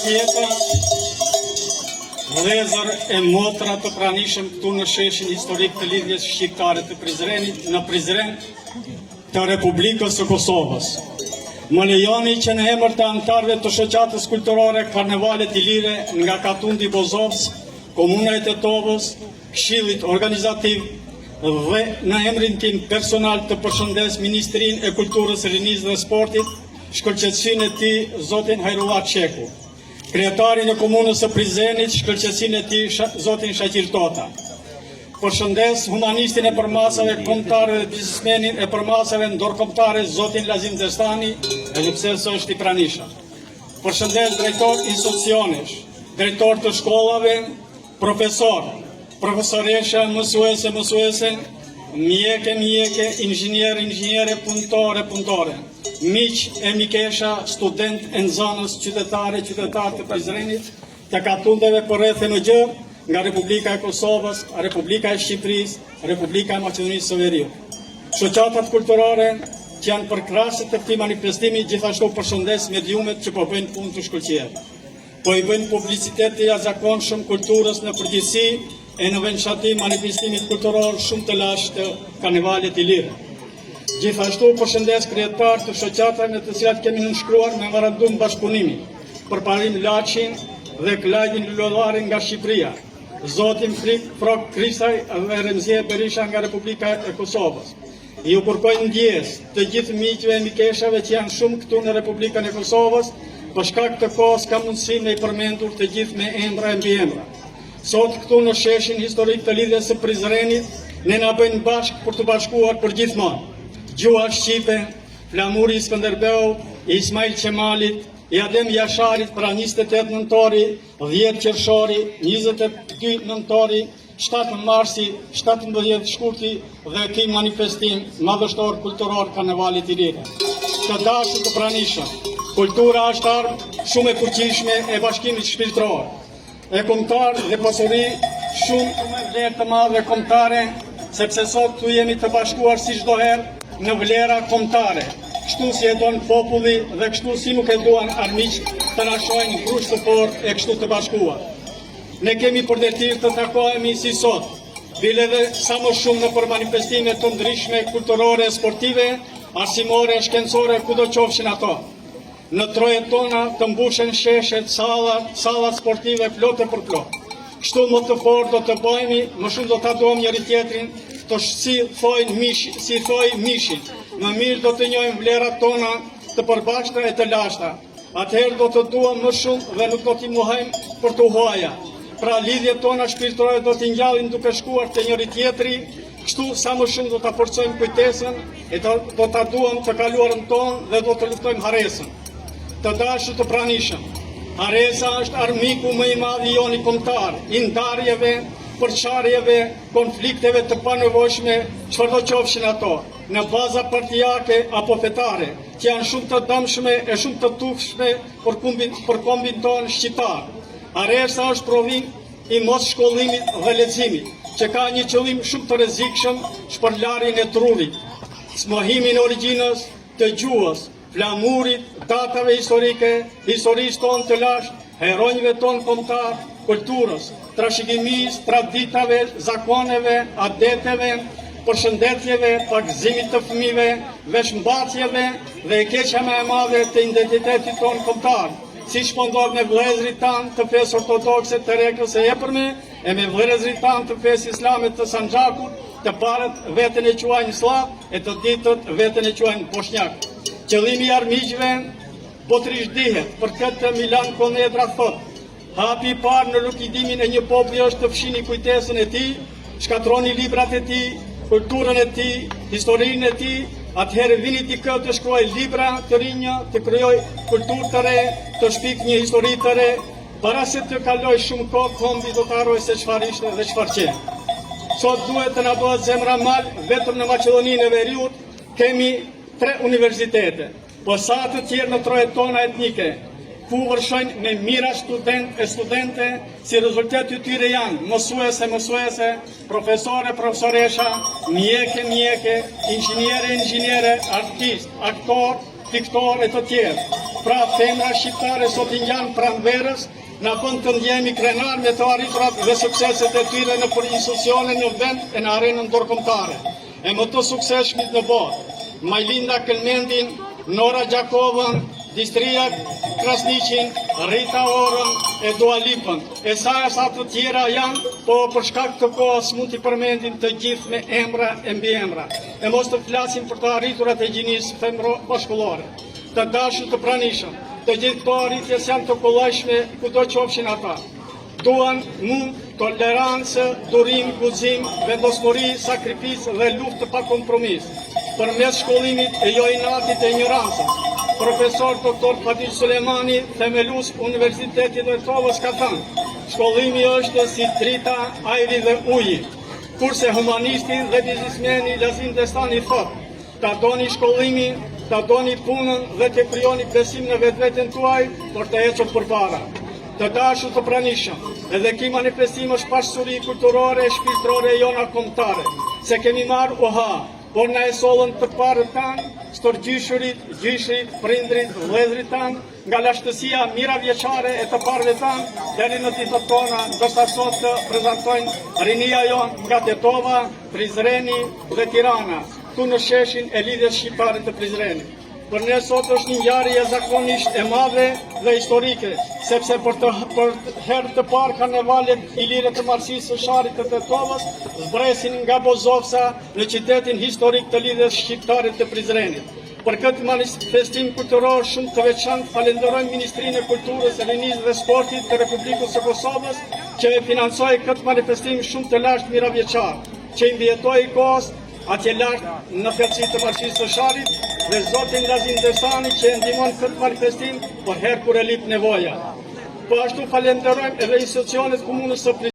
tjeta, vëllezër e motra të pranishëm këtu në sheshin historik të lidhjes shqiptare të Prizrenit në Prizren të Republikës së Kosovës. Më lejoni që në emër të anëtarëve të shoqatës kulturore Karnevalet Ilire nga Katundi Bozovës, Komuna e Tetovës, Këshillit Organizativ dhe në emrin tim personal të përshëndes Ministrinë e Kulturës, Rinisë dhe Sportit, shkëlqetësinë e tij zotin Hajrullah Çeku, kryetarin e Komunës së Prizrenit, shkëlqetësinë e tij zotin Shaqir Tota. Përshëndes humanistin e përmasave kombëtare dhe biznesmenin e përmasave ndërkombëtare zotin Lazim Destani, edhe pse është i pranishëm. Përshëndes drejtor institucionesh, drejtor të shkollave, profesor, profesoresha, mësuese, mjeke, inxhiniere, punëtore, miq e mikesha, student e nxënës, qytetare të Prizrenit, të katundeve përreth e në gjërë, nga Republika e Kosovës, Republika e Shqipërisë, Republika e Maqedonisë së Veriut. Shoqatat kulturore që janë përkrahëse të këtij manifestimi gjithashtu përshëndes mediumet që po bëjnë punë të shkëlqyer. Po i bëjnë publicitet të jashtëzakonshëm kulturës në përgjithësi e në veçantë manifestimit kulturor shumë të lashtë të Karnevalit Ilire. Gjithashtu përshëndes kryetar të shoqatave në të cilat kemi nënshkruar memorandum bashkëpunimi për Parim Laçin dhe Klajdin Lullollarin nga Shqipëria, zotin Frok Krisaj dhe Remzie Berisha nga Republika e Kosovës. Ju kërkojnë ndjes të gjithë miqve e mikeshave që janë shumë këtu në Republikën e Kosovës, për shkak të kohës ka mundësi me i përmendur të gjithë me emra e mbi emra. Sot këtu në sheshin historik të lidhjes së Prizrenit, ne na bëjnë bashkë për të bashkuar për gjithmonë. Gjuha shqipe, flamuri i Skënderbeut, i Ismail Qemalit, i Adem Jasharit pra 28 nëntori, 10 qershori, 22 nëntori, 7 marsi, 17 shkurti dhe ky manifestim madhështor kulturor Karnevalit Ilire. Të dashur të pranishëm, kultura është armë shumë e fuqishme e bashkimit shpirtëror, e kombëtar dhe pasuri shumë me vlerë të madhe kombëtare, sepse sot këtu jemi të bashkuar si çdo herë në vlera kombëtare. Kështu si e don populli dhe kështu si nuk e duan armiq të na shohin grush të fortë e kështu të bashkuar. Ne kemi për detyrë të takohemi si sot, bile dhe sa më shumë në për manifestime të ndryshme kulturore, sportive, arsimore, shkencore, kudo qofshin ato. Në trojet tona të mbushen sheshet, sallat sportive plotë për plotë. Kështu më të fortë do të bëhemi, më shumë do ta duam njëri tjetrin, si thoj mishin. Më mirë do të njohim vlerat tona të përbashkëta e të lashta. Atëherë do të duam më shumë dhe nuk do t'i muhojmë për të huaja. Pra lidhjet tona shpirtërore do t'i ngjallin duke shkuar te njëri tjetri, kështu sa më shumë do ta forcojmë kujtesën e do ta duam të kaluarën tonë dhe do të luftojmë harresën. Të dashur të pranishëm, harresa është armiku më i madh i joni kombëtar, i ndarjeve, përçarjeve, konflikteve të panevojshme, çfarëdo qofshin ato, në baza partijake apo fetare, që janë shumë të dëmshme e shumë të tufshme për kombin tonë shqiptar. Harresa është provim i mos shkollimit dhe leximit, që ka një qëllim shumë të rrezikshëm, shpërlarjen e trurit, smohimin e origjinës, të gjuhës, flamurit, datave historike, historisë tonë të lashtë, heronjve tonë kombëtar, kulturës, trashëgimisë, traditave, zakoneve, adeteve, përshëndetjeve, pagëzimit të fëmijëve, veshmbathjeve dhe e keqja më e madhe të identitetit tonë kombëtar, siç po ndodh me vëllezërit tanë të fesë ortodokse të Rekës së Epërme e me vëllezërit tanë të fesë islame të Sanxhakut, të parët veten e quajnë slav e të ditët veten e quajnë bosnjak. Qëllimi i armiqve botërisht dihet, për këtë Milan Kundera thotë: hapi i parë në lukidimin e një populli është të fshini kujtesën e tij, shkatroni librat e tij, kulturën e tij, historinë e tij, atëherë vini ti këtë të shkruaj libra të rinj, të krijoj kulturë të re, të shpik një histori të re, para se të kaloj shumë kohë, kombi do të harrojë se çfarë ishte dhe çfarë qenë. Sot duhet të na bëhet zemra mal, vetëm në Maqedoninë e Veriut kemi 3 universitete, po sa të tjerë në trojet tona etnike, ku vërshojnë me mira studente, si rezultati i tyre janë mësuese, profesoresha, mjeke, inxhiniere, artist, aktor, piktor e të tjerë. Pra femra shqiptare sot i ngjan pranverës, na bën të ndjehemi krenar me të arriturat dhe sukseset e tyre në institucione në vend e në arenën ndërkombëtare. E më të suksesshmit në botë, Majlinda Kelmendin, Nora Gjakovën, Distria Krasniqin, Rita Orën, e Dua Lipën. E sa të tjera janë, po për shkak të kohës mund t'i përmendim të gjithë me emra e mbi emra. E mos të flasim për të arriturat e gjinisë femro-bashkëllore. Të dashur të pranishëm, të gjithë këto arritjes janë të kollajshme kudo qofshin ata. Duan mund, tolerancë, durim, guxim, vendosmëri, sakrificë dhe luftë pa kompromis. Përmes shkollimit e jo inatit e ignorancës. Profesor Dr. Fadil Sulemani, themelues Universitetit e Tovës, ka thënë: shkollimi është si drita, ajri dhe uji. Kurse humanisti dhe biznismeni Lazim Destani thotë: ta doni shkollimin, ta doni punën dhe të krijoni besim në vetveten tuaj për të ecur përpara. Të dashur të pranishëm, edhe ky manifestim është pashësuri kulturore e shpirtërore e jona kombëtare, se kemi marrë oha, por na e sollën të parët tanë, stërgjyshurit, gjyshrit, prindrit, vëllezrit tanë, nga lashtësia miravjeçare e të parëve tanë, deri në ditët tona, ndërsa sot të prezantojnë rinia jonë nga Tetova, Prizreni dhe Tirana, këtu në sheshin e lidhjes shqiptare të Prizrenit. Për ne sot është një ngjarje zakonisht e madhe dhe historike, sepse për herë të parë karnevalet ilire të marrësisë së Sharit të Tetovës zbresin nga Bozovsa në qytetin historik të lidhjes shqiptare të Prizrenit. Për këtë manifestim kulturor shumë të veçantë falenderojmë Ministrinë e Kulturës, Rinisë dhe Sportit të Republikës së Kosovës, që e financoi këtë manifestim shumë të lashtë miravjeçar, që i mbijetoi kohës atje lart në thellësi të marrësisë së Sharit, dhe zotin Lazim Destani që e ndihmon këtë manifestim për herë kur e lip nevoja. Po ashtu falenderojmë edhe institucionet komunës së